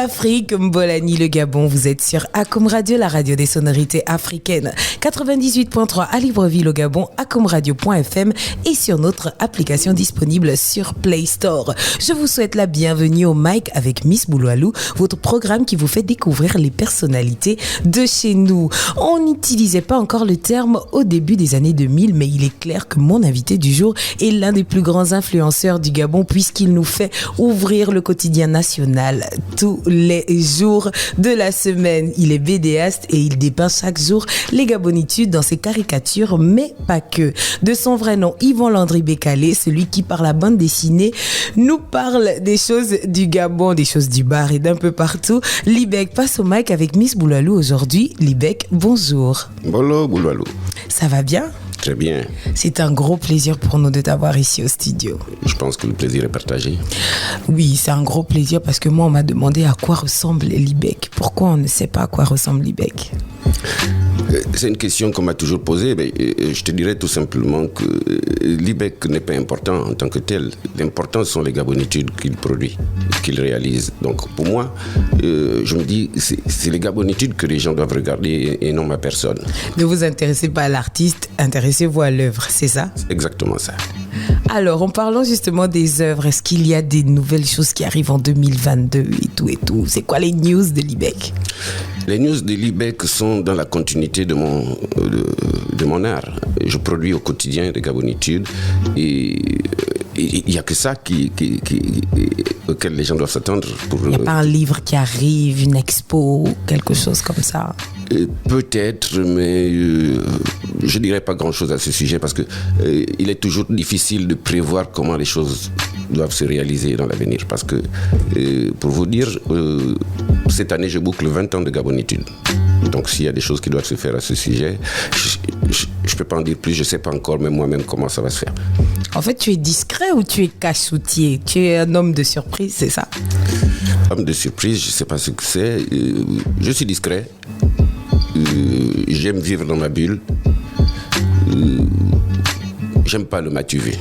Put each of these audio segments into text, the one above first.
L'Afrique, Mbolani, le Gabon, vous êtes sur Akom Radio, la radio des sonorités africaines. 98.3 à Libreville au Gabon, akomradio.fm et sur notre application disponible sur Play Store. Je vous souhaite la bienvenue au mic avec Miss Bouloualou, votre programme qui vous fait découvrir les personnalités de chez nous. On n'utilisait pas encore le terme au début des années 2000, mais il est clair que mon invité du jour est l'un des plus grands influenceurs du Gabon puisqu'il nous fait ouvrir le quotidien national tous les jours de la semaine. Il est BDaste et il dépeint chaque jour les Gabonitudes dans ses caricatures, mais pas que. De son vrai nom, Yvon Landry Bécalé, celui qui par la bande dessinée nous parle des choses du Gabon, des choses du bar et d'un peu partout. Libek passe au mic avec Miss Bouloualou aujourd'hui. Libek, bonjour. Bonjour Bouloualou. Ça va bien? Très bien. C'est un gros plaisir pour nous de t'avoir ici au studio. Je pense que le plaisir est partagé. Oui, c'est un gros plaisir parce que moi, on m'a demandé à quoi ressemble Libek. Pourquoi on ne sait pas à quoi ressemble Libek? C'est une question qu'on m'a toujours posée. Mais je te dirais tout simplement que Libek n'est pas important en tant que tel. L'important sont les Gabonitudes qu'il produit, qu'il réalise. Donc pour moi, je me dis, c'est les Gabonitudes que les gens doivent regarder et non ma personne. Ne vous intéressez pas à l'artiste, intéressez-vous à l'œuvre, c'est ça? C'est exactement ça. Alors, en parlant justement des œuvres, est-ce qu'il y a des nouvelles choses qui arrivent en 2022 et tout? C'est quoi les news de Libek? Les news de Libek sont dans la continuité de mon art. Je produis au quotidien des Gabonitudes et il n'y a que ça auquel les gens doivent s'attendre. Il n'y a pas un livre qui arrive, une expo, quelque chose comme ça? Peut-être, mais je ne dirais pas grand-chose à ce sujet parce qu'il est toujours difficile de prévoir comment les choses doivent se réaliser dans l'avenir. Parce que, pour vous dire, cette année, je boucle 20 ans de Gabonitude. Donc, s'il y a des choses qui doivent se faire à ce sujet, je ne peux pas en dire plus, je ne sais pas encore même moi-même comment ça va se faire. En fait, tu es discret ou tu es cachoutier? Tu es un homme de surprise, c'est ça? Homme de surprise, je ne sais pas ce que c'est. Je suis discret. J'aime vivre dans ma bulle. J'aime pas le m'as-tu vu.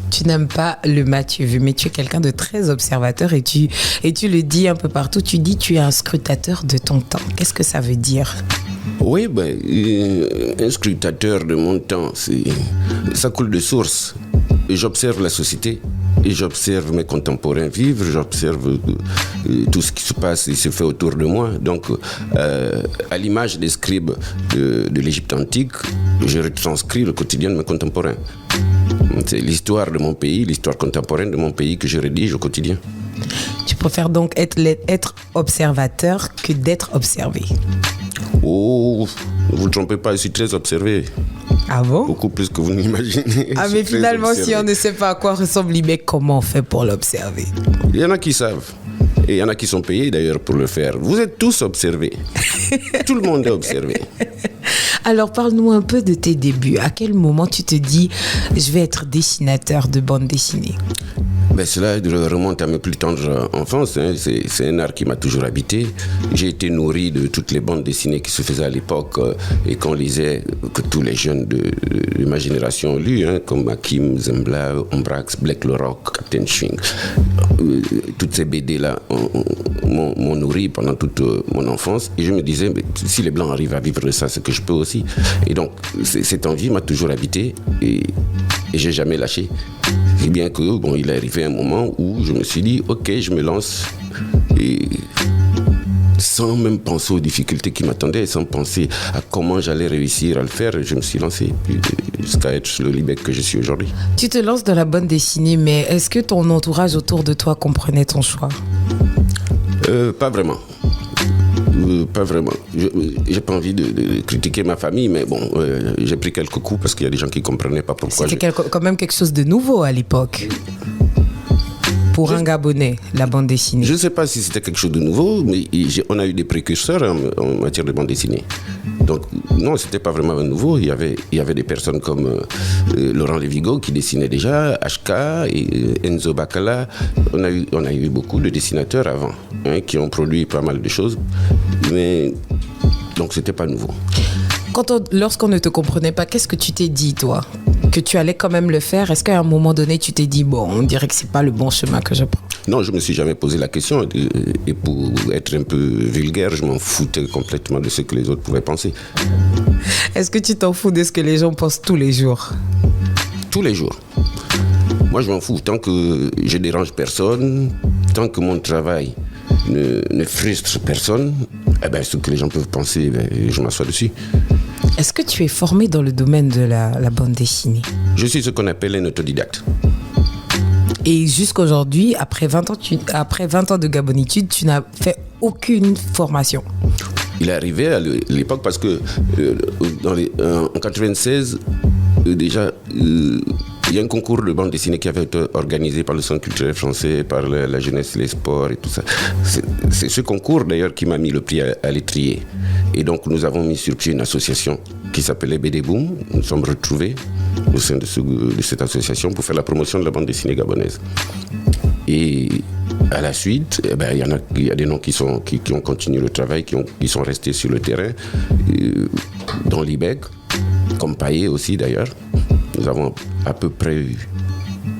Tu n'aimes pas le m'as-tu vu, mais tu es quelqu'un de très observateur et tu le dis un peu partout. Tu dis que tu es un scrutateur de ton temps. Qu'est-ce que ça veut dire? Oui, un scrutateur de mon temps, ça coule de source. J'observe la société et j'observe mes contemporains vivre, j'observe tout ce qui se passe et se fait autour de moi. Donc, à l'image des scribes de l'Égypte antique, je retranscris le quotidien de mes contemporains. C'est l'histoire de mon pays, l'histoire contemporaine de mon pays que je rédige au quotidien. Tu préfères donc être observateur que d'être observé? Oh, ne vous trompez pas, je suis très observé. Ah bon? Beaucoup plus que vous n'imaginez. Ah mais finalement, si on ne sait pas à quoi ressemble Libek, comment on fait pour l'observer? Il y en a qui savent. Et il y en a qui sont payés d'ailleurs pour le faire. Vous êtes tous observés. Tout le monde est observé. Alors parle-nous un peu de tes débuts. À quel moment tu te dis je vais être dessinateur de bande dessinée? Cela remonte à mes plus tendres enfance. C'est un art qui m'a toujours habité. J'ai été nourri de toutes les bandes dessinées qui se faisaient à l'époque et qu'on lisait, que tous les jeunes de ma génération ont lu, comme Hakim, Zembla, Ombrax, Black le Rock, Captain Swing. Toutes ces BD-là m'ont nourri pendant toute mon enfance. Et je me disais, mais si les Blancs arrivent à vivre de ça, c'est que je peux aussi. Et donc, cette envie m'a toujours habité et j'ai jamais lâché. Si bien que, il est arrivé un moment où je me suis dit, ok, je me lance. Et sans même penser aux difficultés qui m'attendaient, sans penser à comment j'allais réussir à le faire, je me suis lancé jusqu'à être le Libek que je suis aujourd'hui. Tu te lances dans la bande dessinée, mais est-ce que ton entourage autour de toi comprenait ton choix? Pas vraiment. Pas vraiment. J'ai pas envie de critiquer ma famille, mais j'ai pris quelques coups parce qu'il y a des gens qui ne comprenaient pas pourquoi. C'était quand même quelque chose de nouveau à l'époque. Pour un Gabonais, la bande dessinée. Je ne sais pas si c'était quelque chose de nouveau, mais on a eu des précurseurs en matière de bande dessinée. Donc, non, ce n'était pas vraiment nouveau. Il y avait des personnes comme Laurent Lévigo qui dessinait déjà, HK et Enzo Bacala. On a eu beaucoup de dessinateurs avant qui ont produit pas mal de choses. Mais, donc, ce n'était pas nouveau. Lorsqu'on ne te comprenait pas, qu'est-ce que tu t'es dit, toi? que tu allais quand même le faire. Est-ce qu'à un moment donné, tu t'es dit, bon, on dirait que c'est pas le bon chemin que je prends? Non, je me suis jamais posé la question. Et pour être un peu vulgaire, je m'en foutais complètement de ce que les autres pouvaient penser. Est-ce que tu t'en fous de ce que les gens pensent tous les jours? Tous les jours. Moi, je m'en fous. Tant que je dérange personne, tant que mon travail ne frustre personne, ce que les gens peuvent penser, je m'assois dessus. Est-ce que tu es formé dans le domaine de la bande dessinée? Je suis ce qu'on appelle un autodidacte. Et jusqu'aujourd'hui, après 20 ans de gabonitude, tu n'as fait aucune formation? Il est arrivé à l'époque parce que en 96, déjà, il y a un concours de bande dessinée qui avait été organisé par le Centre culturel français, par la jeunesse, les sports et tout ça. C'est ce concours d'ailleurs qui m'a mis le pied à l'étrier. Et donc nous avons mis sur pied une association qui s'appelait BD Boom. Nous sommes retrouvés au sein de cette association pour faire la promotion de la bande dessinée gabonaise. Et à la suite, il y a des noms qui ont continué le travail, qui sont restés sur le terrain, dans l'IBEC, comme Paillet aussi d'ailleurs. Nous avons à peu près eu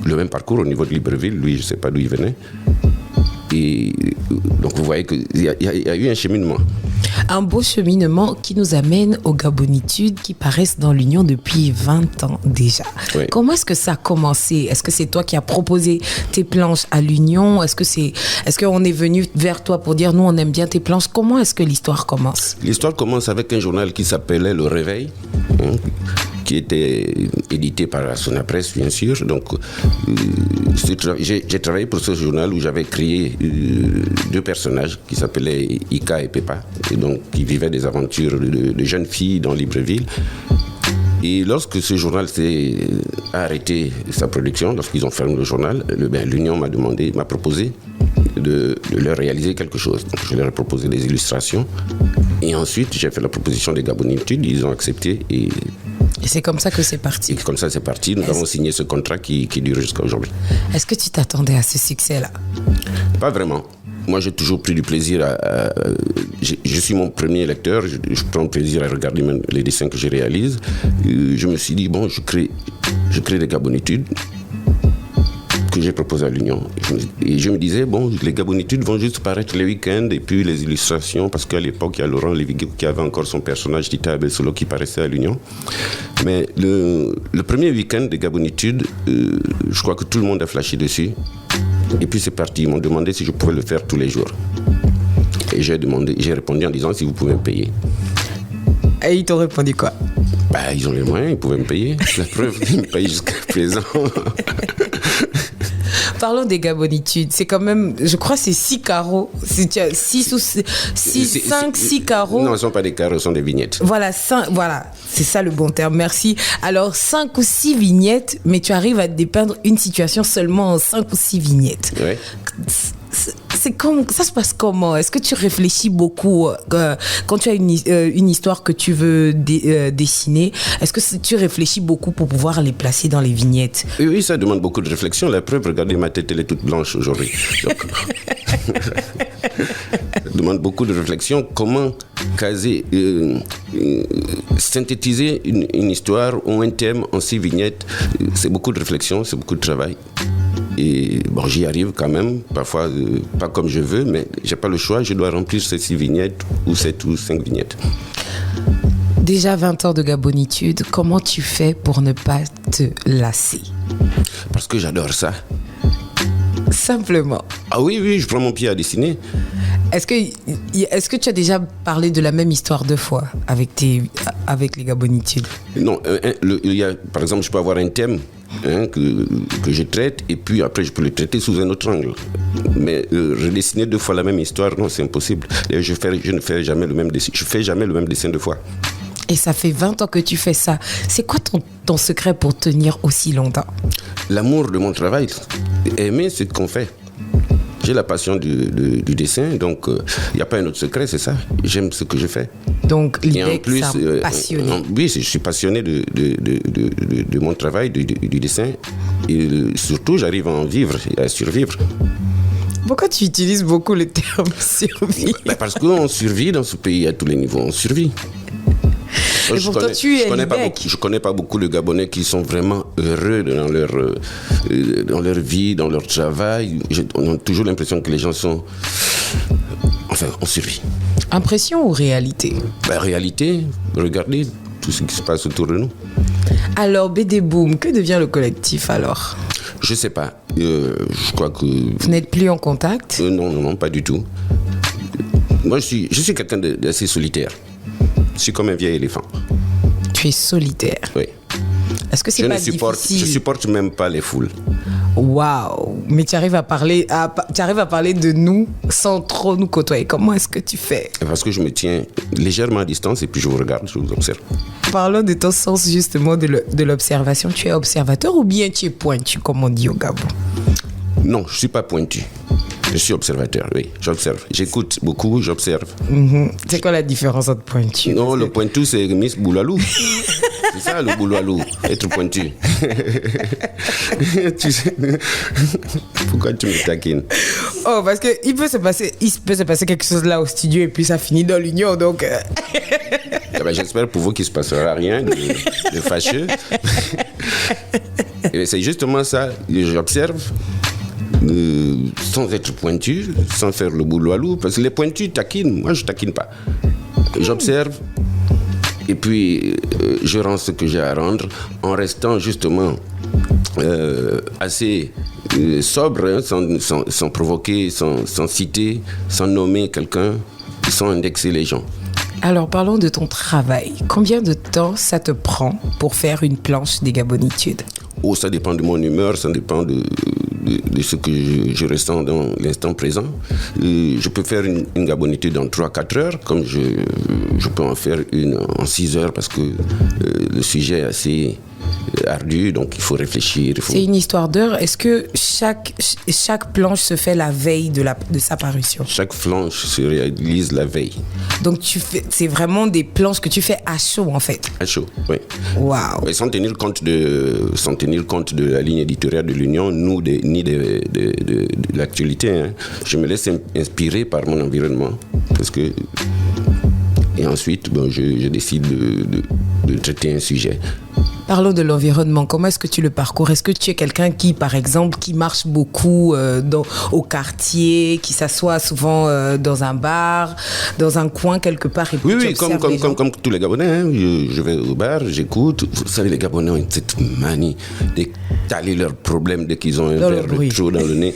le même parcours au niveau de Libreville. Lui, je ne sais pas d'où il venait. Et donc, vous voyez qu'il y a eu un cheminement. Un beau cheminement qui nous amène aux Gabonitudes qui paraissent dans l'Union depuis 20 ans déjà. Oui. Comment est-ce que ça a commencé? Est-ce que c'est toi qui as proposé tes planches à l'Union? Est-ce qu'on est venu vers toi pour dire nous on aime bien tes planches? Comment est-ce que l'histoire commence? L'histoire commence avec un journal qui s'appelait Le Réveil, qui était édité par la Sonapresse, bien sûr. Donc, j'ai travaillé pour ce journal où j'avais créé 2 personnages qui s'appelaient Ika et Pepa, et donc qui vivaient des aventures de jeunes filles dans Libreville. Et lorsque ce journal s'est arrêté sa production, lorsqu'ils ont fermé le journal, l'Union m'a proposé de leur réaliser quelque chose. Donc, je leur ai proposé des illustrations. Et ensuite, j'ai fait la proposition des Gabonitudes. Ils ont accepté et c'est comme ça que c'est parti. Et comme ça, c'est parti. Nous avons signé ce contrat qui dure jusqu'à aujourd'hui. Est-ce que tu t'attendais à ce succès-là? Pas vraiment. Moi, j'ai toujours pris du plaisir je suis mon premier lecteur. Je prends plaisir à regarder les dessins que je réalise. Je me suis dit, bon, je crée des Gabonitudes que j'ai proposé à l'Union. Et je me disais, bon, les Gabonitudes vont juste paraître les week-ends et puis les illustrations, parce qu'à l'époque, il y a Laurent Lévigué qui avait encore son personnage Tita Abelsolo qui paraissait à l'Union. Mais le premier week-end des Gabonitudes, je crois que tout le monde a flashé dessus. Et puis c'est parti. Ils m'ont demandé si je pouvais le faire tous les jours. Et j'ai répondu en disant si vous pouvez me payer. Et ils t'ont répondu quoi? Ils ont les moyens, ils pouvaient me payer. La preuve, ils me payent jusqu'à présent. Parlons des Gabonitudes. C'est quand même, je crois que c'est 6 carreaux. C'est 6 carreaux. Non, ce ne sont pas des carreaux, ce sont des vignettes. Voilà, c'est ça le bon terme, merci. Alors, 5 ou 6 vignettes, mais tu arrives à dépeindre une situation seulement en 5 ou 6 vignettes. Ouais. Ça se passe comment? Est-ce que tu réfléchis beaucoup quand tu as une histoire que tu veux dessiner? Est-ce que tu réfléchis beaucoup pour pouvoir les placer dans les vignettes? Oui, ça demande beaucoup de réflexion. La preuve, regardez, ma tête, elle est toute blanche aujourd'hui. Donc, ça demande beaucoup de réflexion. Comment caser, synthétiser une histoire ou un thème en 6 vignettes? C'est beaucoup de réflexion, c'est beaucoup de travail. Et bon, j'y arrive quand même, parfois pas comme je veux, mais j'ai pas le choix, je dois remplir ces 6 vignettes ou 7 ou 5 vignettes. Déjà 20 ans de Gabonitude, comment tu fais pour ne pas te lasser? Parce que j'adore ça. Simplement. Ah oui, je prends mon pied à dessiner. Est-ce que tu as déjà parlé de la même histoire 2 fois avec les Gabonitudes? Non, par exemple, je peux avoir un thème que je traite et puis après je peux le traiter sous un autre angle. Mais redessiner 2 fois la même histoire, non, c'est impossible. D'ailleurs, je ne fais jamais le même dessin. Je fais jamais le même dessin 2 fois. Et ça fait 20 ans que tu fais ça. C'est quoi ton secret pour tenir aussi longtemps? L'amour de mon travail, aimer ce qu'on fait. J'ai la passion du dessin, donc il n'y a pas un autre secret, c'est ça. J'aime ce que je fais. Donc l'idée que ça passionné. Oui, je suis passionné de mon travail, du dessin. Et surtout, j'arrive à en vivre, à survivre. Pourquoi tu utilises beaucoup le terme survie? Parce qu'on survit dans ce pays à tous les niveaux, on survit. Et pourtant, tu es je connais pas beaucoup de Gabonais qui sont vraiment heureux dans leur vie, dans leur travail. On a toujours l'impression que les gens sont... Enfin, on survit. Impression ou réalité? Réalité, regardez tout ce qui se passe autour de nous. Alors, BD Boom, que devient le collectif alors? Je sais pas. Je crois que... Vous n'êtes plus en contact? Non, pas du tout. Moi, je suis quelqu'un d'assez solitaire. Je suis comme un vieil éléphant. Tu es solitaire? Oui. Est-ce que c'est pas difficile? Je supporte même pas les foules. Waouh! Mais tu arrives à parler de nous sans trop nous côtoyer. Comment est-ce que tu fais? Parce que je me tiens légèrement à distance et puis je vous regarde, je vous observe. Parlons de ton sens justement de l'observation. Tu es observateur ou bien tu es pointu, comme on dit au Gabon? Non, je ne suis pas pointu. Je suis observateur, oui. J'observe. J'écoute beaucoup, j'observe. C'est quoi la différence entre pointu? Non, le pointu, c'est Miss Boulalou. C'est ça, le Boulalou, être pointu. Tu sais, pourquoi tu me taquines? Oh, parce qu'il peut se passer quelque chose là au studio et puis ça finit dans l'union, donc... J'espère pour vous qu'il ne se passera rien de fâcheux. Et c'est justement ça, j'observe. Sans être pointu, sans faire le boulot à loup, parce que les pointus taquinent, moi je taquine pas. J'observe et puis je rends ce que j'ai à rendre en restant justement assez sobre, hein, sans provoquer, sans citer, sans nommer quelqu'un, sans indexer les gens. Alors parlons de ton travail. Combien de temps ça te prend pour faire une planche des Gabonitudes? Oh, ça dépend de mon humeur, ça dépend de ce que je ressens dans l'instant présent. Je peux faire une Gabonitude en 3-4 heures, comme je peux en faire une en 6 heures, parce que le sujet est assez ardu, donc il faut réfléchir. C'est une histoire d'heure. Est-ce que chaque planche se fait la veille de sa parution? Chaque planche se réalise la veille. Donc c'est vraiment des planches que tu fais à chaud en fait? À chaud, oui. Waouh. Sans tenir compte de la ligne éditoriale de l'Union, ni de l'actualité. Hein. Je me laisse inspirer par mon environnement. Et ensuite, je décide de traiter un sujet. Parlons de l'environnement. Comment est-ce que tu le parcours? Est-ce que tu es quelqu'un qui, par exemple, qui marche beaucoup au quartier, qui s'assoit souvent dans un bar, dans un coin quelque part et puis Oui, comme tous les Gabonais. Hein. Je vais au bar, j'écoute. Vous savez, les Gabonais ont cette manie d'étaler leurs problèmes dès qu'ils ont un verre de trop dans le nez.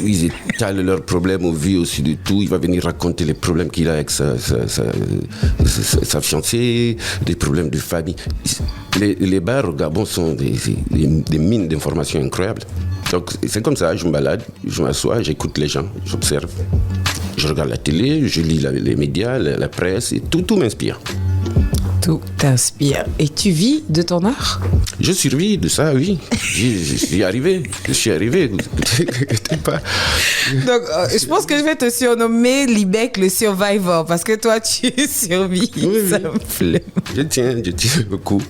Ils étalent leurs problèmes au vu au-dessus de tout. Il va venir raconter les problèmes qu'il a avec sa fiancée, des problèmes de famille. Les bars au Gabon sont des mines d'informations incroyables. Donc c'est comme ça, je me balade, je m'assois, j'écoute les gens, j'observe. Je regarde la télé, je lis les médias, la presse, et tout m'inspire. Tout t'inspire. Et tu vis de ton art? Je survis de ça, oui. Je suis arrivé. Pas. Donc, je pense que je vais te surnommer Libec le survivor, parce que toi, tu survis. Oui. Simplement. Je tiens beaucoup.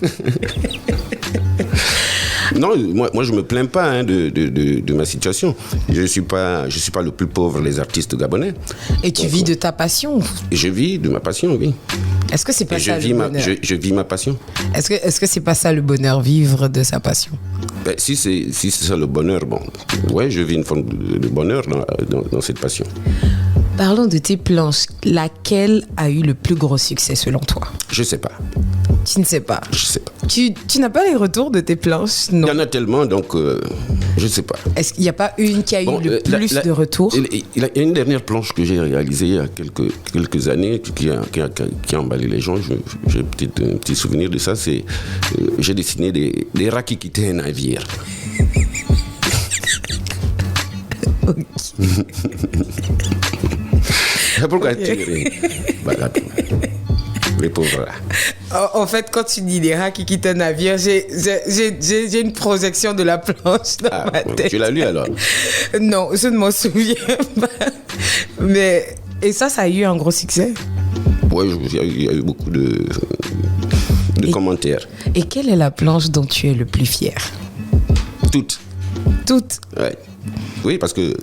Non, moi je me plains pas hein, de ma situation. Je suis pas le plus pauvre des artistes gabonais. Et tu vis de ta passion? Je vis de ma passion, oui. Est-ce que c'est pas ça le bonheur? Je vis ma passion. Est-ce que c'est pas ça le bonheur, vivre de sa passion? Si c'est ça le bonheur, ouais, je vis une forme de bonheur dans cette passion. Parlons de tes planches. Laquelle a eu le plus gros succès selon toi? Je sais pas. Tu ne sais pas? Je sais pas. Tu n'as pas les retours de tes planches? Non. Il y en a tellement, donc je sais pas. Est-ce qu'il n'y a pas une qui a eu le plus de retours? Il y a une dernière planche que j'ai réalisée il y a quelques années qui a emballé les gens. J'ai un petit souvenir de ça. J'ai dessiné des rats qui quittaient un navire. Pourquoi tu ris? Les pauvres rats. En fait, quand tu dis des rats qui quittent un navire, j'ai une projection de la planche dans ma tête. Tu l'as lu alors? Non, je ne m'en souviens pas. Et ça a eu un gros succès? Oui, il y a eu beaucoup de commentaires. Et quelle est la planche dont tu es le plus fier? Toutes. Ouais. Oui, parce que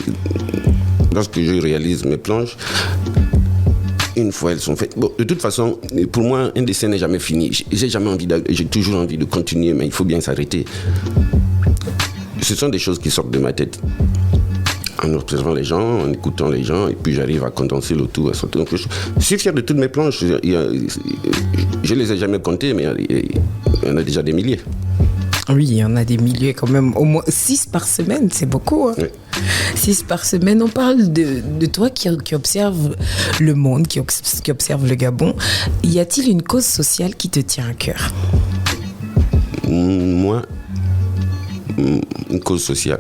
lorsque je réalise mes planches, une fois elles sont faites. Bon, de toute façon, pour moi, un dessin n'est jamais fini. J'ai toujours envie de continuer, mais il faut bien s'arrêter. Ce sont des choses qui sortent de ma tête. En observant les gens, en écoutant les gens, et puis j'arrive à condenser le tout. Donc, je suis fier de toutes mes planches. Je les ai jamais comptées, mais il y en a déjà des milliers. Oui, il y en a des milliers quand même. Au moins 6 par semaine, c'est beaucoup. Hein. Oui. 6 par semaine. On parle de toi qui observe le monde, qui observe le Gabon. Y a-t-il une cause sociale qui te tient à cœur? Moi, une cause sociale.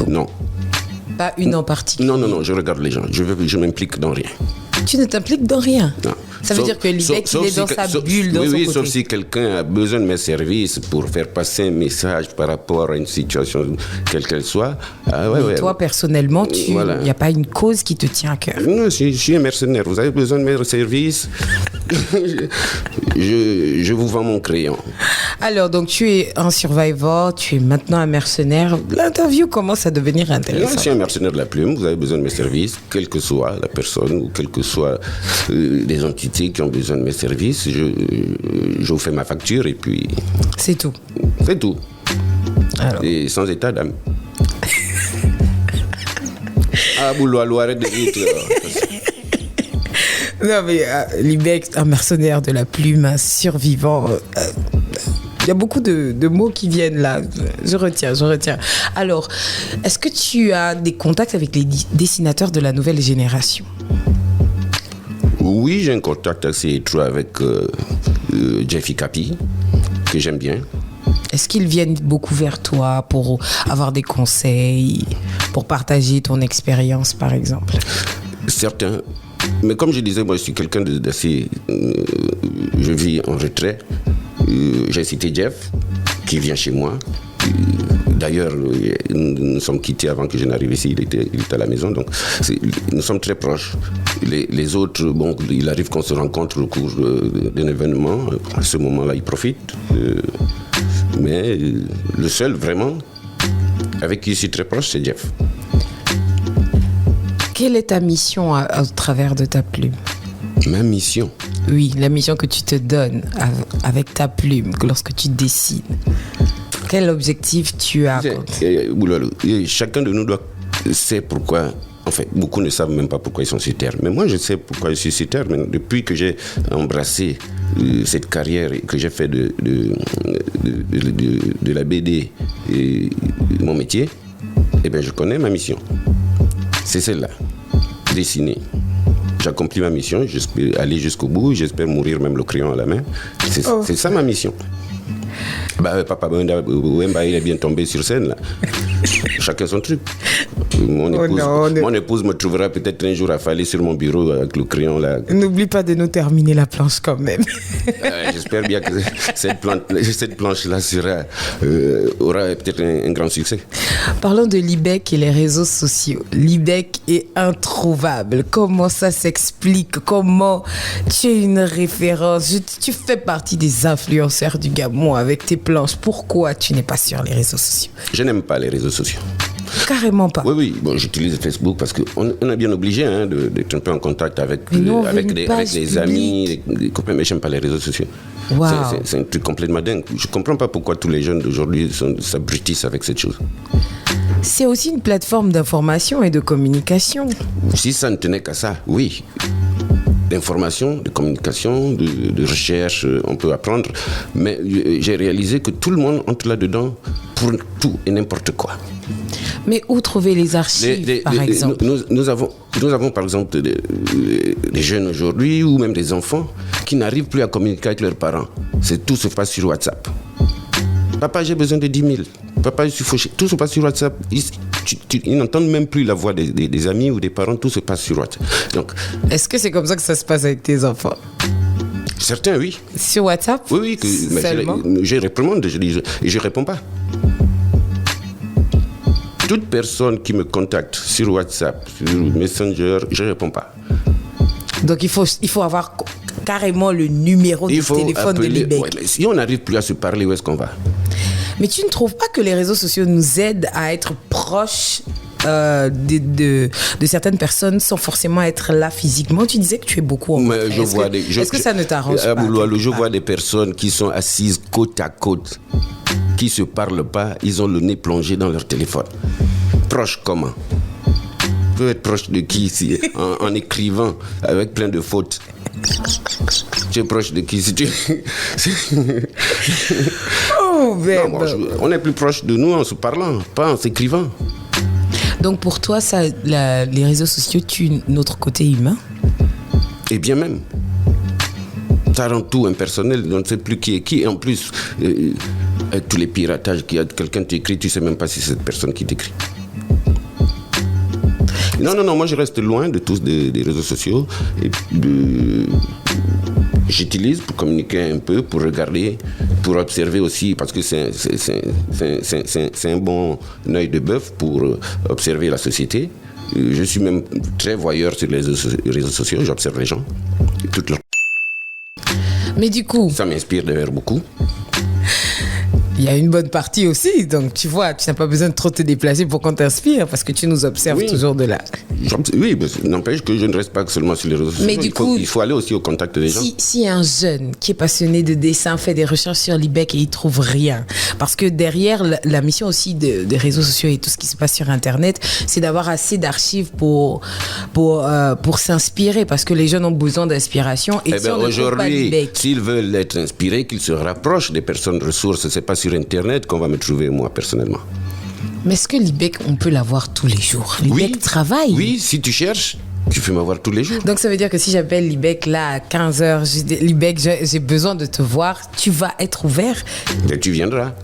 Non. Pas une en particulier? Non, je regarde les gens. Je m'implique dans rien. Tu ne t'impliques dans rien? Non. Ça veut dire que l'IBEC, il est dans sa bulle, dans son côté. Oui, sauf si quelqu'un a besoin de mes services pour faire passer un message par rapport à une situation, quelle qu'elle soit. Toi, personnellement, il n'y a pas une cause qui te tient à cœur? Non, je suis un mercenaire. Vous avez besoin de mes services? je vous vends mon crayon. Alors, donc, tu es un survivor, tu es maintenant un mercenaire. L'interview commence à devenir intéressante. Je suis un mercenaire de la plume. Vous avez besoin de mes services, quelle que soit la personne ou quelles que soient les entités qui ont besoin de mes services. Je vous fais ma facture et puis... C'est tout. C'est tout. Alors. Et sans état d'âme. Arrête de rire. Non, mais l'IBEC, un mercenaire de la plume, un survivant. Il y a beaucoup de mots qui viennent là. Je retiens. Alors, est-ce que tu as des contacts avec les dessinateurs de la nouvelle génération? Oui, j'ai un contact assez étroit avec Jeffy Capi, que j'aime bien. Est-ce qu'ils viennent beaucoup vers toi pour avoir des conseils, pour partager ton expérience, par exemple? Certains. Mais comme je disais, moi, je suis quelqu'un d'assez... je vis en retrait. J'ai cité Jeff, qui vient chez moi. D'ailleurs, nous sommes quittés avant que je n'arrive ici. Il était à la maison, donc nous sommes très proches. Les autres, bon, il arrive qu'on se rencontre au cours d'un événement. À ce moment-là, ils profitent. Mais le seul, vraiment, avec qui je suis très proche, c'est Jeff. Quelle est ta mission au travers de ta plume? Ma mission? Oui, la mission que tu te donnes avec ta plume lorsque tu dessines. Quel objectif tu as? Chacun de nous sait pourquoi. En fait, beaucoup ne savent même pas pourquoi ils sont sur Terre. Mais moi, je sais pourquoi je suis sur Terre. Mais depuis que j'ai embrassé cette carrière et que j'ai fait de la BD et mon métier, eh bien, je connais ma mission. C'est celle-là, dessiner. J'accomplis ma mission, j'espère aller jusqu'au bout, j'espère mourir même le crayon à la main. C'est ça ma mission. Papa Wemba, il est bien tombé sur scène là. Chacun son truc. Mon épouse me trouvera peut-être un jour affalé sur mon bureau avec le crayon là. N'oublie pas de nous terminer la planche quand même. J'espère bien que cette planche là aura peut-être un grand succès. Parlons de l'IBEC et les réseaux sociaux. L'IBEC est introuvable. Comment ça s'explique? Comment tu es une référence? Tu fais partie des influenceurs du Gabon avec tes planches. Pourquoi tu n'es pas sur les réseaux sociaux? Je n'aime pas les réseaux sociaux. Carrément pas. Oui. Bon, j'utilise Facebook parce qu'on est bien obligé d'être un peu en contact avec les amis, les copains, mais je n'aime pas les réseaux sociaux. Wow. C'est un truc complètement dingue. Je ne comprends pas pourquoi tous les jeunes d'aujourd'hui s'abrutissent avec cette chose. C'est aussi une plateforme d'information et de communication. Si ça ne tenait qu'à ça, oui. D'information, de communication, de recherche, on peut apprendre. Mais j'ai réalisé que tout le monde entre là-dedans pour tout et n'importe quoi. Mais où trouver les archives, par exemple? Nous avons par exemple des jeunes aujourd'hui ou même des enfants qui n'arrivent plus à communiquer avec leurs parents. Tout se passe sur WhatsApp. Papa, j'ai besoin de 10 000. Papa, je suis fauché. Tout se passe sur WhatsApp. Ils n'entendent même plus la voix des amis ou des parents. Tout se passe sur WhatsApp. Donc, est-ce que c'est comme ça que ça se passe avec tes enfants? Certains, oui. Sur WhatsApp? Oui. Seulement? Je réprimande et je ne réponds pas. Toute personne qui me contacte sur WhatsApp, sur Messenger, je ne réponds pas. Donc il faut avoir carrément le numéro du téléphone de l'IBEC. Ouais, si on n'arrive plus à se parler, où est-ce qu'on va? Mais tu ne trouves pas que les réseaux sociaux nous aident à être proches de certaines personnes sans forcément être là physiquement. Tu disais que tu es beaucoup en Mais retrait. Est-ce que ça ne t'arrange pas? Je vois des personnes qui sont assises côte à côte, qui ne se parlent pas, ils ont le nez plongé dans leur téléphone. Proche comment? Tu peux être proche de qui ici en écrivant avec plein de fautes? Tu es proche de qui si tu... Oh, ben, non, on est plus proche de nous en se parlant, pas en s'écrivant. Donc pour toi, les réseaux sociaux tuent notre côté humain? Et bien même. Ça rend tout impersonnel, on ne sait plus qui est qui. Et en plus, avec tous les piratages qu'il y a, quelqu'un t'écrit, tu ne sais même pas si c'est cette personne qui t'écrit. Non, moi je reste loin de tous des réseaux sociaux. Et j'utilise pour communiquer un peu, pour regarder, pour observer aussi, parce que c'est un bon œil de bœuf pour observer la société. Je suis même très voyeur sur les réseaux sociaux, j'observe les gens. Toutes leurs... Mais du coup... Ça m'inspire d'ailleurs beaucoup. Il y a une bonne partie aussi, donc tu vois, tu n'as pas besoin de trop te déplacer pour qu'on t'inspire, parce que tu nous observes toujours de là. Oui, mais n'empêche que je ne reste pas seulement sur les réseaux sociaux. Mais du coup, il faut aller aussi au contact des gens. Si un jeune qui est passionné de dessin fait des recherches sur l'IBEC et il trouve rien, parce que derrière la mission aussi des réseaux sociaux et tout ce qui se passe sur Internet, c'est d'avoir assez d'archives pour s'inspirer, parce que les jeunes ont besoin d'inspiration. Et si on ne trouve pas l'IBEC, s'ils veulent être inspirés, qu'ils se rapprochent des personnes ressources. C'est pas sur Internet qu'on va me trouver, moi, personnellement. Mais est-ce que l'IBEC, on peut l'avoir tous les jours? L'IBEC travaille. Oui, si tu cherches, tu peux m'avoir tous les jours. Donc ça veut dire que si j'appelle l'IBEC là à 15h, l'IBEC, j'ai besoin de te voir, tu vas être ouvert? Et tu viendras.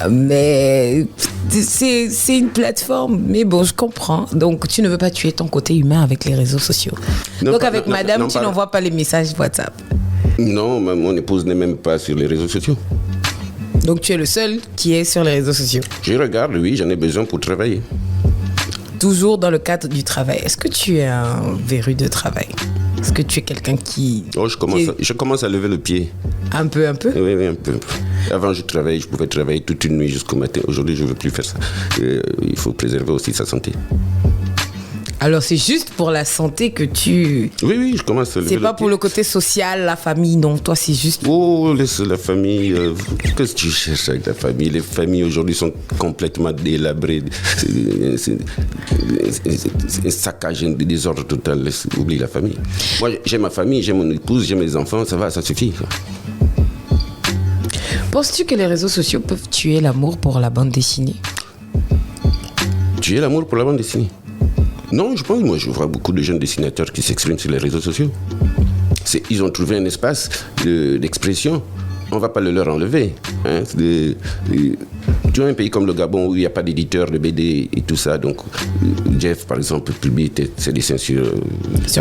Mais c'est une plateforme. Mais bon, je comprends. Donc tu ne veux pas tuer ton côté humain avec les réseaux sociaux. Donc avec madame, tu n'envoies pas les messages WhatsApp? Non, mon épouse n'est même pas sur les réseaux sociaux. Donc tu es le seul qui est sur les réseaux sociaux? Je regarde, oui, j'en ai besoin pour travailler. Toujours dans le cadre du travail. Est-ce que tu es un verru de travail? Est-ce que tu es quelqu'un qui... Je commence à lever le pied. Un peu? Oui, un peu. Avant, je pouvais travailler toute une nuit jusqu'au matin. Aujourd'hui, je ne veux plus faire ça. Il faut préserver aussi sa santé. Alors, c'est juste pour la santé que tu... Oui, je commence à lever. C'est pas pour le côté social, la famille, non. Toi, c'est juste... Oh, laisse la famille. Qu'est-ce que tu cherches avec la famille? Les familles aujourd'hui sont complètement délabrées. C'est un saccage, un désordre total. Oublie la famille. Moi, j'ai ma famille, j'ai mon épouse, j'ai mes enfants. Ça va, ça suffit. Penses-tu que les réseaux sociaux peuvent tuer l'amour pour la bande dessinée? Tuer l'amour pour la bande dessinée? Non, je vois beaucoup de jeunes dessinateurs qui s'expriment sur les réseaux sociaux. Ils ont trouvé un espace d'expression. On ne va pas le leur enlever. Hein. Tu vois, un pays comme le Gabon où il n'y a pas d'éditeur de BD et tout ça. Donc, Jeff, par exemple, publie ses dessins sur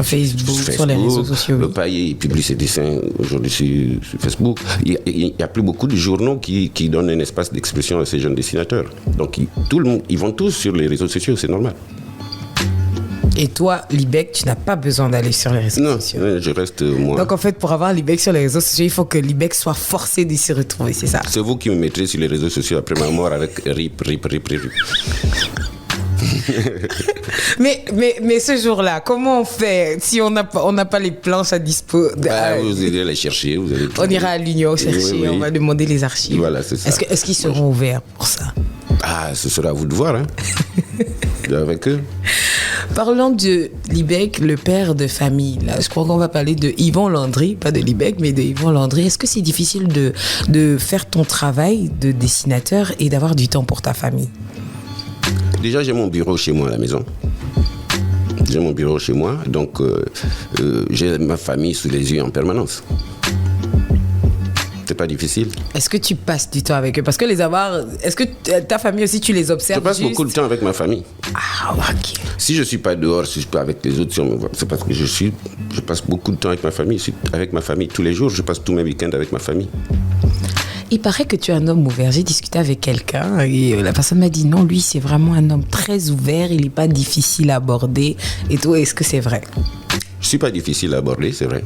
Facebook, sur les réseaux sociaux. Le Paillet publie ses dessins aujourd'hui sur Facebook. Il n'y a plus beaucoup de journaux qui donnent un espace d'expression à ces jeunes dessinateurs. Donc, ils vont tous sur les réseaux sociaux, c'est normal. Et toi, l'IBEC, tu n'as pas besoin d'aller sur les réseaux sociaux. Non, je reste moi. Donc en fait, pour avoir l'IBEC sur les réseaux sociaux, il faut que l'IBEC soit forcé de s'y retrouver, c'est ça? C'est vous qui me mettrez sur les réseaux sociaux après ma mort avec RIP. mais ce jour-là, comment on fait si on n'a pas les planches à dispo? Vous allez les chercher. On ira à l'Union chercher, oui. On va demander les archives. Voilà, c'est ça. Est-ce qu'ils seront ouverts pour ça? Ce sera à vous de voir, hein. Avec eux. Parlons de l'IBEC, le père de famille. Là, je crois qu'on va parler de Yvon Landry, pas de l'IBEC, mais de Yvon Landry. Est-ce que c'est difficile de faire ton travail de dessinateur et d'avoir du temps pour ta famille? Déjà, j'ai mon bureau chez moi à la maison. Donc j'ai ma famille sous les yeux en permanence. C'est pas difficile. Est-ce que tu passes du temps avec eux? Parce que est-ce que ta famille aussi, tu les observes? Je passe beaucoup de temps avec ma famille. Ah, ok. Si je suis pas dehors, si je suis pas avec les autres, si on me voit, c'est parce que je passe beaucoup de temps avec ma famille. Avec ma famille tous les jours, je passe tous mes week-ends avec ma famille. Il paraît que tu es un homme ouvert. J'ai discuté avec quelqu'un et la personne m'a dit non, lui, c'est vraiment un homme très ouvert. Il n'est pas difficile à aborder et tout. Est-ce que c'est vrai? Je suis pas difficile à aborder, c'est vrai.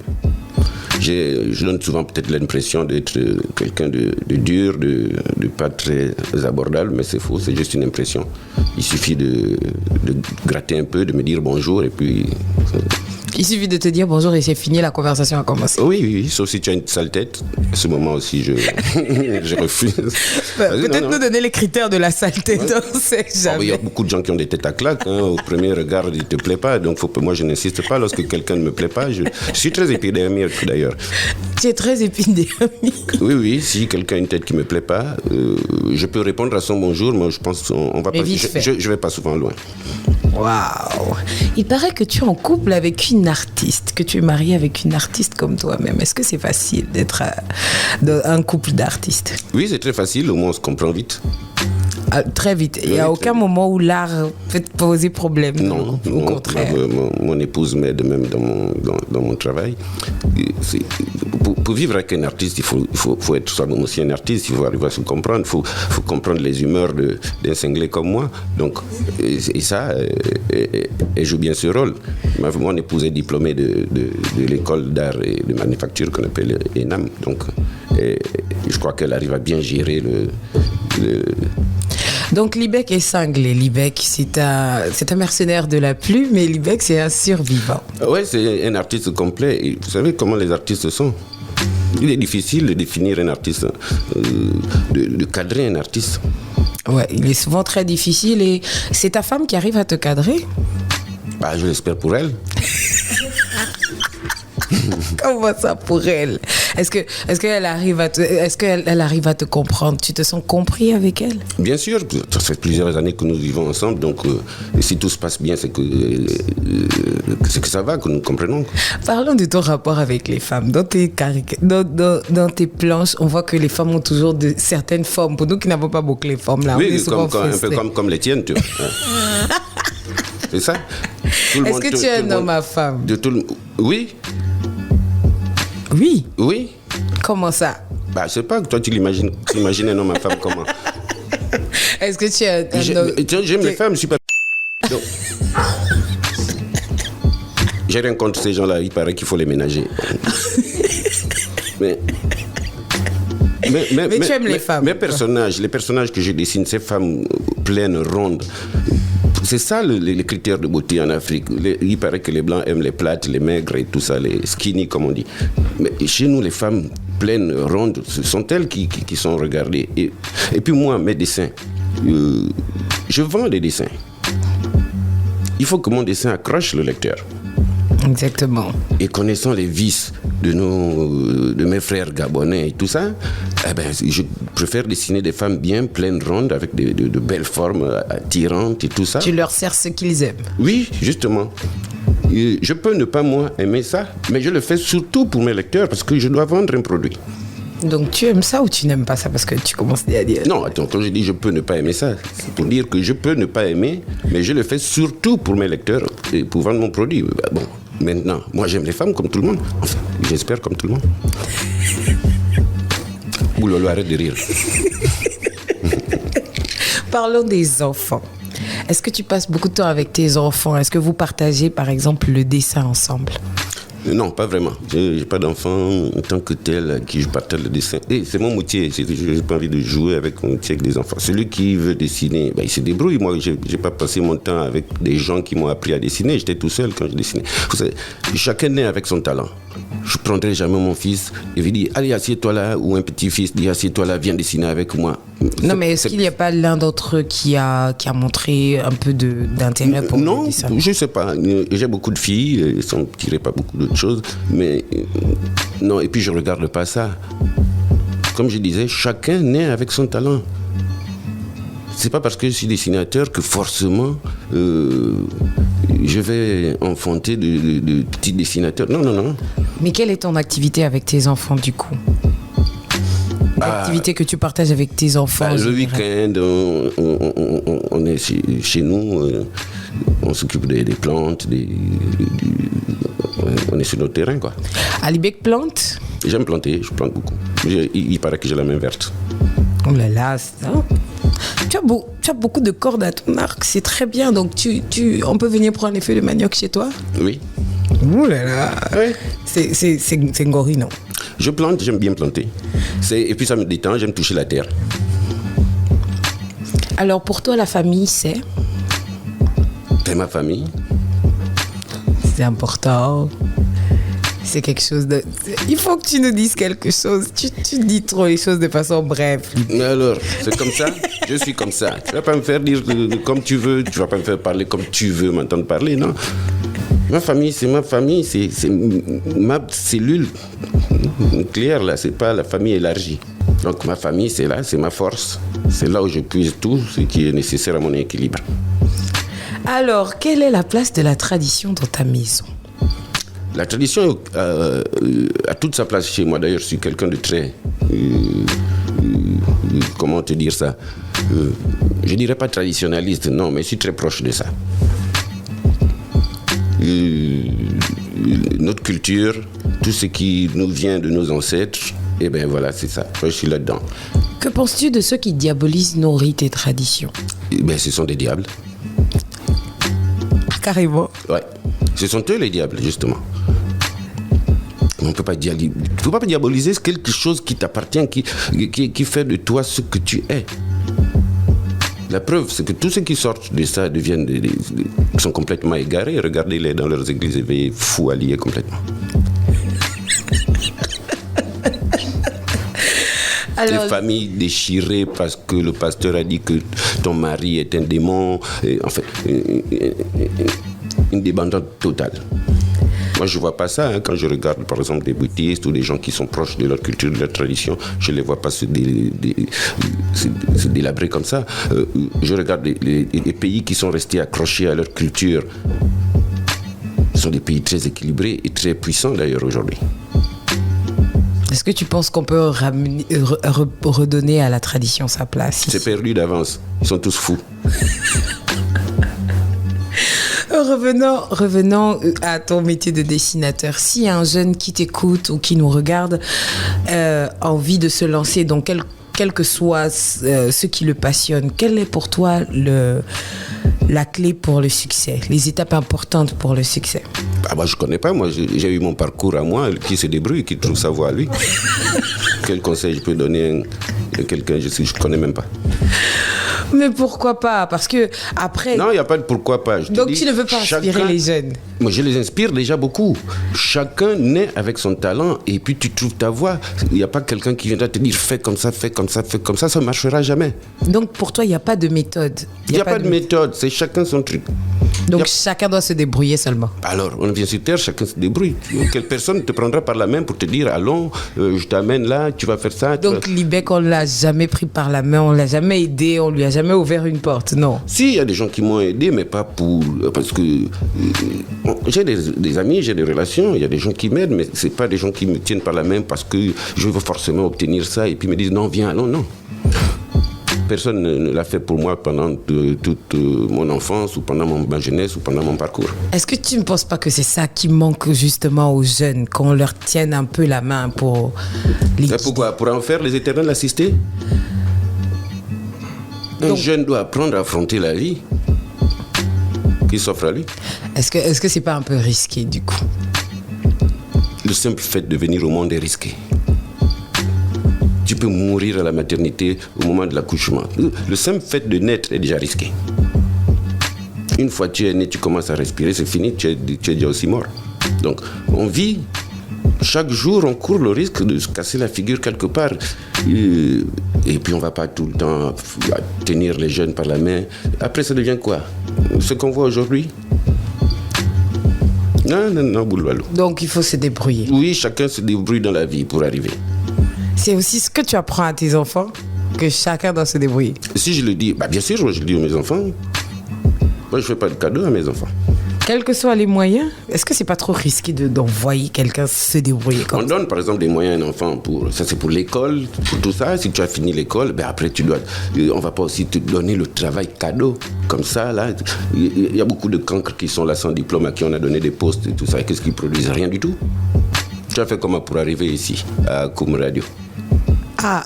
Je donne souvent peut-être l'impression d'être quelqu'un de dur, de pas très abordable, mais c'est faux, c'est juste une impression. Il suffit de gratter un peu, de me dire bonjour et puis... Il suffit de te dire bonjour et c'est fini, la conversation a commencé. Oui, sauf si tu as une sale tête. À ce moment aussi, je refuse. Peut-être nous donner les critères de la saleté, on sait jamais. Il y a beaucoup de gens qui ont des têtes à claques. Au premier regard, il ne te plaît pas. Donc, moi, je n'insiste pas. Lorsque quelqu'un ne me plaît pas, je suis très épidermique d'ailleurs. Tu es très épidermique. Oui, si quelqu'un a une tête qui ne me plaît pas, je peux répondre à son bonjour, mais je pense qu'on va pas. Je ne vais pas souvent loin. Waouh! Il paraît que tu es en couple avec une artiste, que tu es marié avec une artiste comme toi-même. Est-ce que c'est facile d'être dans un couple d'artistes? Oui, c'est très facile, au moins on se comprend vite. Très vite. Il n'y a aucun moment où l'art peut te poser problème. Non, au contraire. Mon épouse m'aide même dans mon travail. Pour vivre avec un artiste, il faut être soi-même aussi un artiste. Il faut arriver à se comprendre. Il faut comprendre les humeurs d'un cinglé comme moi. Donc, et ça, elle joue bien ce rôle. Mon épouse est diplômée de l'école d'art et de manufacture qu'on appelle ENAM. Donc, je crois qu'elle arrive à bien gérer Donc Libek est cinglé. Libek, c'est un mercenaire de la plume, mais Libek, c'est un survivant. Oui, c'est un artiste complet. Et vous savez comment les artistes sont? Il est difficile de définir un artiste, de cadrer un artiste. Ouais, il est souvent très difficile. Et c'est ta femme qui arrive à te cadrer? Je l'espère pour elle. Comment ça pour elle? Est-ce qu'elle arrive à te comprendre? Tu te sens compris avec elle? Bien sûr, ça fait plusieurs années que nous vivons ensemble, donc si tout se passe bien, c'est que ça va, que nous comprenons. Parlons de ton rapport avec les femmes. Dans tes planches, on voit que les femmes ont toujours certaines formes. Pour nous qui n'avons pas beaucoup les formes là, oui, un peu comme les tiennes, tu vois. C'est ça. Est-ce que tu es un homme à femme? Oui. Oui. Oui. Comment ça? Je sais pas, toi tu l'imagines un homme à femme comment? Est-ce que tu es un homme? J'aime les femmes, je suis pas... Donc, j'ai rien contre ces gens-là, il paraît qu'il faut les ménager. Mais tu aimes les femmes. Les personnages que je dessine, ces femmes pleines, rondes, c'est ça les critères de beauté en Afrique. Il paraît que les Blancs aiment les plates, les maigres et tout ça, les skinny comme on dit. Mais chez nous, les femmes pleines, rondes, ce sont elles qui sont regardées. Et puis moi, mes dessins, je vends des dessins. Il faut que mon dessin accroche le lecteur. Exactement. Et connaissant les vices de mes frères gabonais et tout ça, je préfère dessiner des femmes bien pleines, rondes, avec de belles formes attirantes et tout ça. Tu leur sers ce qu'ils aiment. Oui, justement. Je peux ne pas, moi, aimer ça, mais je le fais surtout pour mes lecteurs parce que je dois vendre un produit. Donc tu aimes ça ou tu n'aimes pas ça? Parce que tu commences à dire... Non, attends, quand je dis je peux ne pas aimer ça, c'est pour dire que je peux ne pas aimer, mais je le fais surtout pour mes lecteurs et pour vendre mon produit. Bon, maintenant, moi j'aime les femmes comme tout le monde. Enfin, j'espère comme tout le monde. Boulolo, arrête de rire. Parlons des enfants. Est-ce que tu passes beaucoup de temps avec tes enfants? Est-ce que vous partagez par exemple le dessin ensemble? Non, pas vraiment. Je n'ai pas d'enfant en tant que tel à qui je partage le dessin. Et c'est mon métier. Je n'ai pas envie de jouer avec mon métier avec des enfants. Celui qui veut dessiner, il se débrouille. Moi, je n'ai pas passé mon temps avec des gens qui m'ont appris à dessiner. J'étais tout seul quand je dessinais. Vous savez, chacun naît avec son talent. Je ne prendrai jamais mon fils et lui dire allez, assieds-toi là, ou un petit-fils dit assieds-toi là, viens dessiner avec moi. Non, mais est-ce qu'il n'y a pas l'un d'entre eux qui a montré un peu d'intérêt pour le dessin? Non, je ne sais pas. J'ai beaucoup de filles, elles sont tirées par beaucoup d'autres choses, mais non, et puis je ne regarde pas ça. Comme je disais, chacun naît avec son talent. C'est pas parce que je suis dessinateur que forcément je vais enfanter de petits dessinateurs. Non. Mais quelle est ton activité avec tes enfants du coup? L'activité que tu partages avec tes enfants? Le week-end, on est chez nous, on s'occupe des plantes, on est sur notre terrain, quoi. Alibek plante? J'aime planter, je plante beaucoup. Il paraît que j'ai la main verte. Oh là là, tu as beaucoup de cordes à ton arc, c'est très bien. Donc on peut venir prendre les feuilles de manioc chez toi? Oui. Ouh là là. Ouais. C'est Ngori, non? Je plante, j'aime bien planter. Et puis ça me détend, j'aime toucher la terre. Alors pour toi, la famille, c'est ma famille. C'est important. C'est quelque chose de... Il faut que tu nous dises quelque chose. Tu dis trop les choses de façon brève. Mais alors, c'est comme ça. Je suis comme ça. Tu vas pas me faire dire comme tu veux. Tu vas pas me faire parler comme tu veux m'entendre parler, non. Ma famille, c'est ma famille. C'est ma cellule nucléaire, là. C'est pas la famille élargie. Donc ma famille, c'est là, c'est ma force. C'est là où je puise tout ce qui est nécessaire à mon équilibre. Alors, quelle est la place de la tradition dans ta maison? La tradition a toute sa place chez moi. D'ailleurs, je suis quelqu'un de très... comment te dire ça, je dirais pas traditionnaliste, non, mais je suis très proche de ça. Notre culture, tout ce qui nous vient de nos ancêtres, et bien voilà, c'est ça. Moi, je suis là-dedans. Que penses-tu de ceux qui diabolisent nos rites et traditions? Eh bien, ce sont des diables. Carrément. Ouais. Ce sont eux les diables, justement. On ne peut pas diaboliser quelque chose qui t'appartient, qui fait de toi ce que tu es. La preuve, c'est que tous ceux qui sortent de ça sont complètement égarés. Regardez-les dans leurs églises éveillées, fous, alliés complètement. Alors, des familles déchirées parce que le pasteur a dit que ton mari est un démon. En fait, une débandade totale. Moi, je ne vois pas ça. Quand je regarde, par exemple, des bouddhistes ou des gens qui sont proches de leur culture, de leur tradition, je ne les vois pas se délabrer comme ça. Je regarde les pays qui sont restés accrochés à leur culture. Ce sont des pays très équilibrés et très puissants, d'ailleurs, aujourd'hui. Est-ce que tu penses qu'on peut redonner à la tradition sa place ici? C'est perdu d'avance. Ils sont tous fous. Revenons à ton métier de dessinateur. Si un jeune qui t'écoute ou qui nous regarde a envie de se lancer dans quel que soit ce qui le passionne, quelle est pour toi la clé pour le succès, les étapes importantes pour le succès? Moi, je ne connais pas. Moi, j'ai eu mon parcours à moi, qui se débrouille, qui trouve sa voie à lui. Quel conseil je peux donner à quelqu'un, je ne connais même pas. Mais pourquoi pas? Parce que après... Non, il n'y a pas de pourquoi pas. Donc tu ne veux pas inspirer les jeunes? Moi, je les inspire déjà beaucoup. Chacun naît avec son talent et puis tu trouves ta voie. Il n'y a pas quelqu'un qui viendra te dire fais comme ça, fais comme ça, fais comme ça. Ça ne marchera jamais. Donc pour toi, il n'y a pas de méthode? Il n'y a pas de méthode. C'est chacun son truc. Donc chacun doit se débrouiller seulement? Alors, on vient sur Terre, chacun se débrouille. Quelle personne te prendra par la main pour te dire allons, je t'amène là, tu vas faire ça. Donc Libek, on ne l'a jamais pris par la main, on ne l'a jamais aidé, on ne lui a jamais ouvert une porte, non? Si, il y a des gens qui m'ont aidé, mais pas parce que j'ai des amis, j'ai des relations, il y a des gens qui m'aident, mais ce n'est pas des gens qui me tiennent par la main parce que je veux forcément obtenir ça et puis me disent non, viens, allons, non. Personne ne l'a fait pour moi pendant toute mon enfance ou pendant ma jeunesse ou pendant mon parcours. Est-ce que tu ne penses pas que c'est ça qui manque justement aux jeunes, qu'on leur tienne un peu la main pour les guider? Pourquoi? Pour en faire les éternels assistés? Un jeune doit apprendre à affronter la vie qui s'offre à lui. Est-ce que c'est pas un peu risqué du coup? Le simple fait de venir au monde est risqué. Tu peux mourir à la maternité au moment de l'accouchement. Le simple fait de naître est déjà risqué. Une fois que tu es né, tu commences à respirer, c'est fini, tu es déjà aussi mort. Donc, on vit, chaque jour, on court le risque de se casser la figure quelque part. Et puis, on ne va pas tout le temps tenir les jeunes par la main. Après, ça devient quoi? Ce qu'on voit aujourd'hui? Non, boulevalo. Donc, il faut se débrouiller. Oui, chacun se débrouille dans la vie pour arriver. C'est aussi ce que tu apprends à tes enfants, que chacun doit se débrouiller. Si je le dis, bien sûr, je le dis à mes enfants. Moi, je ne fais pas de cadeaux à mes enfants. Quels que soient les moyens, est-ce que c'est pas trop risqué d'envoyer quelqu'un se débrouiller comme ça? On donne par exemple des moyens à un enfant ça c'est pour l'école, pour tout ça. Si tu as fini l'école, après on va pas aussi te donner le travail cadeau comme ça là. Il y a beaucoup de cancres qui sont là sans diplôme à qui on a donné des postes et tout ça. Qu'est-ce qu'ils produisent? Rien du tout. Tu as fait comment pour arriver ici à Koum Radio? Ah,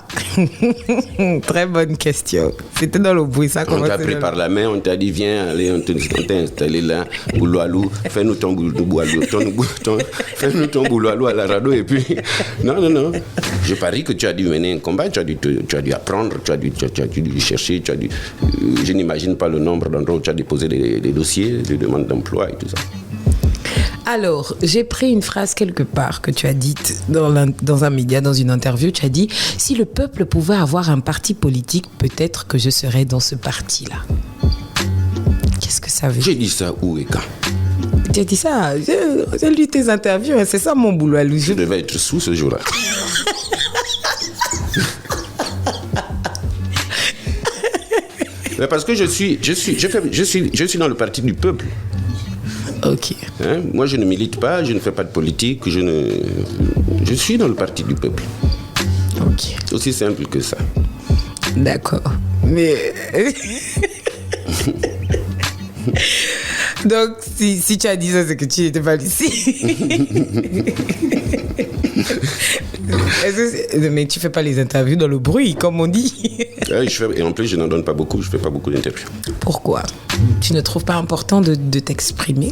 très bonne question. C'était dans le bruit, ça. On t'a pris par la main, on t'a dit viens, allez, on t'a installé là, Bouloualou, fais-nous ton Bouloualou, fais-nous ton Bouloualou à la radio et puis non. Je parie que tu as dû mener un combat, tu as dû apprendre, tu as dû chercher, je n'imagine pas le nombre d'endroits où tu as déposé des dossiers, des demandes d'emploi et tout ça. Alors, j'ai pris une phrase quelque part que tu as dite dans un média, dans une interview. Tu as dit, si le peuple pouvait avoir un parti politique, peut-être que je serais dans ce parti-là. Qu'est-ce que ça veut dire? J'ai dit ça où et quand? Tu as dit ça? J'ai lu tes interviews, c'est ça mon boulot à Je devais être sous ce jour-là. Mais parce que je suis dans le parti du peuple. Ok. Hein? Moi, je ne milite pas, je ne fais pas de politique, je suis dans le parti du peuple. Ok. Aussi simple que ça. D'accord. Mais... Donc, si tu as dit ça, c'est que tu n'étais pas ici. Mais tu ne fais pas les interviews dans le bruit, comme on dit. Et en plus, je n'en donne pas beaucoup, je ne fais pas beaucoup d'interviews. Pourquoi? Tu ne trouves pas important de t'exprimer?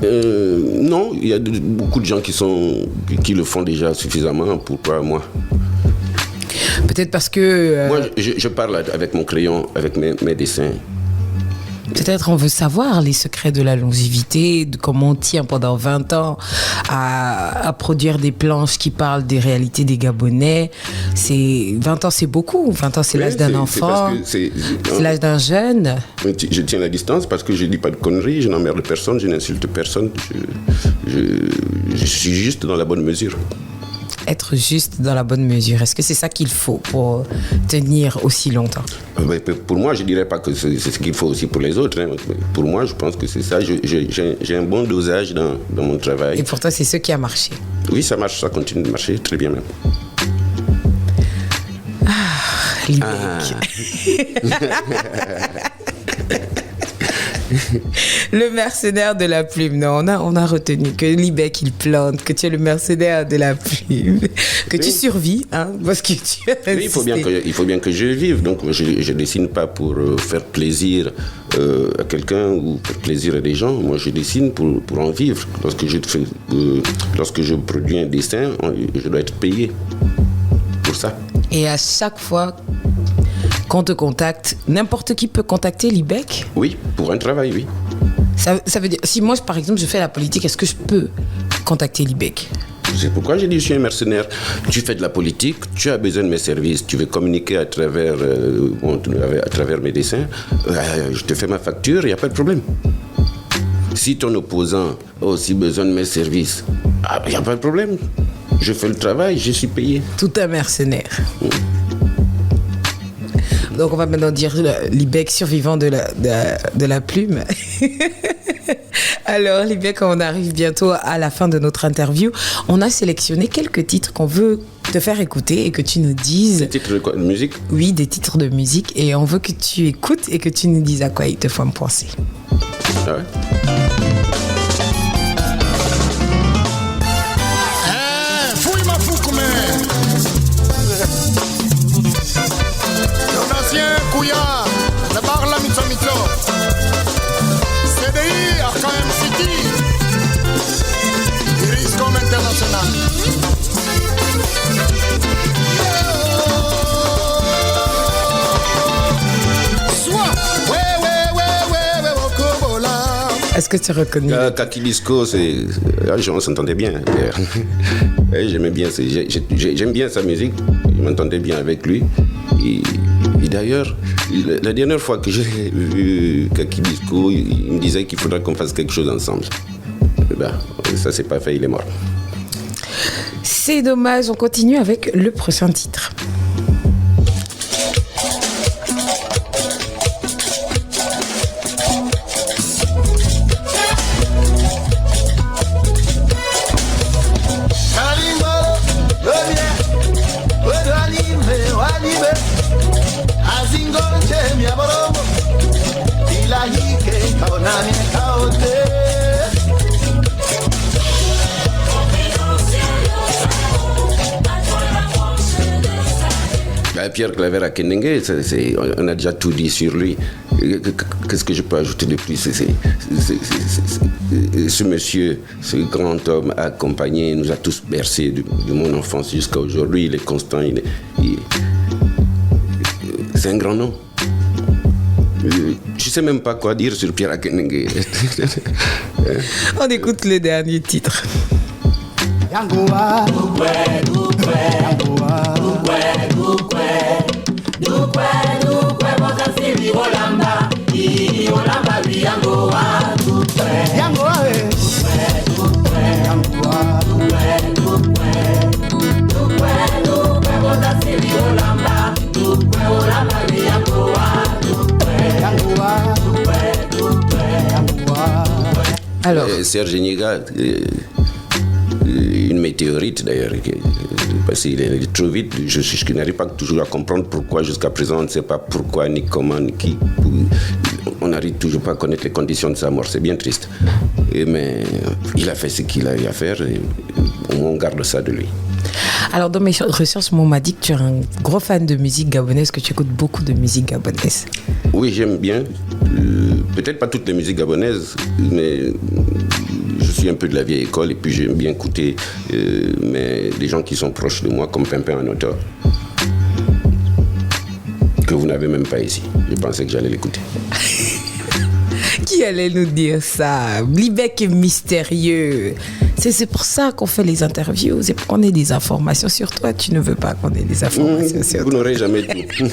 Non, il y a beaucoup de gens qui le font déjà suffisamment. Pourquoi moi? Peut-être parce que... Moi, je parle avec mon crayon, avec mes dessins. Peut-être on veut savoir les secrets de la longévité, de comment on tient pendant 20 ans à produire des planches qui parlent des réalités des Gabonais. 20 ans, c'est beaucoup. 20 ans, c'est l'âge d'un enfant. C'est l'âge d'un jeune. Je tiens la distance parce que je ne dis pas de conneries, je n'emmerde personne, je n'insulte personne. Je suis juste dans la bonne mesure. Être juste dans la bonne mesure. Est-ce que c'est ça qu'il faut pour tenir aussi longtemps? Pour moi, je ne dirais pas que c'est ce qu'il faut aussi pour les autres. Hein. Pour moi, je pense que c'est ça. J'ai un bon dosage dans mon travail. Et pour toi, c'est ce qui a marché? Oui, ça marche, ça continue de marcher très bien même. Libek. Le mercenaire de la plume. Non, on a retenu que Libek il plante, que tu es le mercenaire de la plume, que tu survis, hein, parce que tu as oui, il faut bien que je vive. Donc je dessine pas pour faire plaisir à quelqu'un ou faire plaisir à des gens. Moi, je dessine pour en vivre. Lorsque je produis un dessin, je dois être payé pour ça. Et à chaque fois qu'on te contacte, n'importe qui peut contacter Libek? Oui, pour un travail, oui. Ça veut dire, si moi, par exemple, je fais la politique, est-ce que je peux contacter Libek? C'est pourquoi j'ai dit je suis un mercenaire. Tu fais de la politique, tu as besoin de mes services, tu veux communiquer à travers mes dessins, je te fais ma facture, il n'y a pas de problème. Si ton opposant a aussi besoin de mes services, il n'y a pas de problème. Je fais le travail, je suis payé. Tout un mercenaire. Donc on va maintenant dire Libek, survivant de la plume. Alors Libek, on arrive bientôt à la fin de notre interview. On a sélectionné quelques titres qu'on veut te faire écouter et que tu nous dises... Des titres de quoi? De musique? Oui, des titres de musique. Et on veut que tu écoutes et que tu nous dises à quoi ils te font penser. Ah ouais? CDI, Arkham City, Iriscom International. Est-ce que tu reconnais? Kaki Disco, on s'entendait bien. J'aimais bien, j'aime bien sa musique, je m'entendais bien avec lui. Et d'ailleurs, la dernière fois que j'ai vu Kaki Disco, il me disait qu'il faudra qu'on fasse quelque chose ensemble. Ça, c'est pas fait, il est mort. C'est dommage, on continue avec le prochain titre. Pierre Claver Akenenge, on a déjà tout dit sur lui. Qu'est-ce que je peux ajouter de plus? Ce monsieur, ce grand homme a accompagné, nous a tous bercés de mon enfance jusqu'à aujourd'hui. Il est constant, c'est un grand nom. Je ne sais même pas quoi dire sur Pierre Akenenge. On écoute le dernier titre. Alors, Serge Niga, une météorite d'ailleurs, parce qu'il est trop vite, je n'arrive pas toujours à comprendre pourquoi jusqu'à présent on ne sait pas pourquoi, ni comment, ni qui. On n'arrive toujours pas à connaître les conditions de sa mort, c'est bien triste. Mais il a fait ce qu'il a eu à faire et on garde ça de lui. Alors, dans mes recherches, on m'a dit que tu es un gros fan de musique gabonaise, que tu écoutes beaucoup de musique gabonaise. Oui, j'aime bien. Peut-être pas toutes les musiques gabonaises, mais je suis un peu de la vieille école et puis j'aime bien écouter mais des gens qui sont proches de moi, comme Pimpin en auteur, que vous n'avez même pas ici. Je pensais que j'allais l'écouter. Qui allait nous dire ça? Libek est mystérieux. C'est pour ça qu'on fait les interviews. C'est pour qu'on ait des informations sur toi. Tu ne veux pas qu'on ait des informations sur vous toi. Vous n'aurez jamais tout.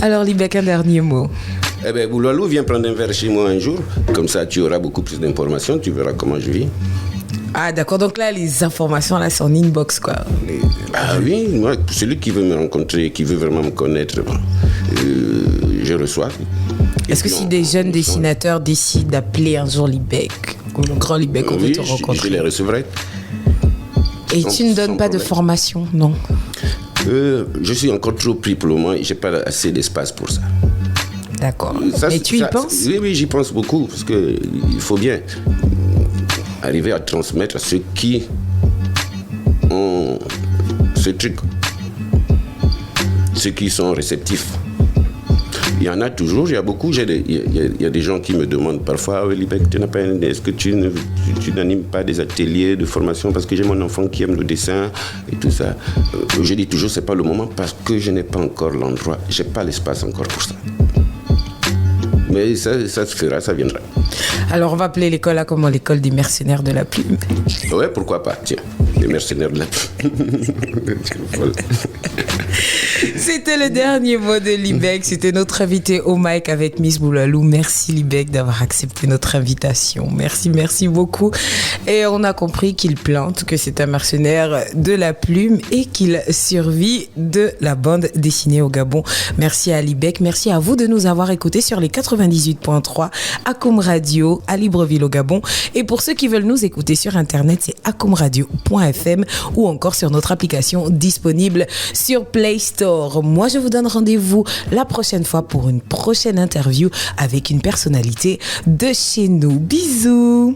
Alors, Libek, un dernier mot. Eh bien, Boulalou, viens prendre un verre chez moi un jour. Comme ça, tu auras beaucoup plus d'informations. Tu verras comment je vis. Ah, d'accord. Donc là, les informations, là, c'est en inbox, quoi. Ah oui, moi, celui qui veut me rencontrer, qui veut vraiment me connaître, je reçois. Est-ce que si des jeunes dessinateurs décident d'appeler un jour Libek, comme le grand Libek, on veut te rencontrer? Je les recevrai. Et tu ne donnes pas de formation, non? Je suis encore trop pris pour le moment et je n'ai pas assez d'espace pour ça. D'accord. Et tu y penses? Oui, j'y pense beaucoup parce qu'il faut bien arriver à transmettre à ceux qui ont ce truc, ceux qui sont réceptifs. Il y en a toujours, il y a beaucoup. Il y a des gens qui me demandent parfois, Libek, est-ce que tu n'animes pas des ateliers de formation parce que j'ai mon enfant qui aime le dessin et tout ça. Je dis toujours, c'est pas le moment parce que je n'ai pas encore l'endroit, j'ai pas l'espace encore pour ça. Mais ça se fera, ça viendra. Alors on va appeler l'école là comment? L'école des mercenaires de la plume. Ouais, pourquoi pas, tiens. Les mercenaires de la plume. C'était le dernier mot de Libek. C'était notre invité au mic avec Miss Boulalou. Merci Libek d'avoir accepté notre invitation. Merci beaucoup. Et on a compris qu'il plante, que c'est un mercenaire de la plume et qu'il survit de la bande dessinée au Gabon. Merci à Libek. Merci à vous de nous avoir écoutés sur les 98.3 Akoum Radio à Libreville au Gabon. Et pour ceux qui veulent nous écouter sur Internet, c'est akoumradio.fm ou encore sur notre application disponible sur Play Store. Moi, je vous donne rendez-vous la prochaine fois pour une prochaine interview avec une personnalité de chez nous. Bisous.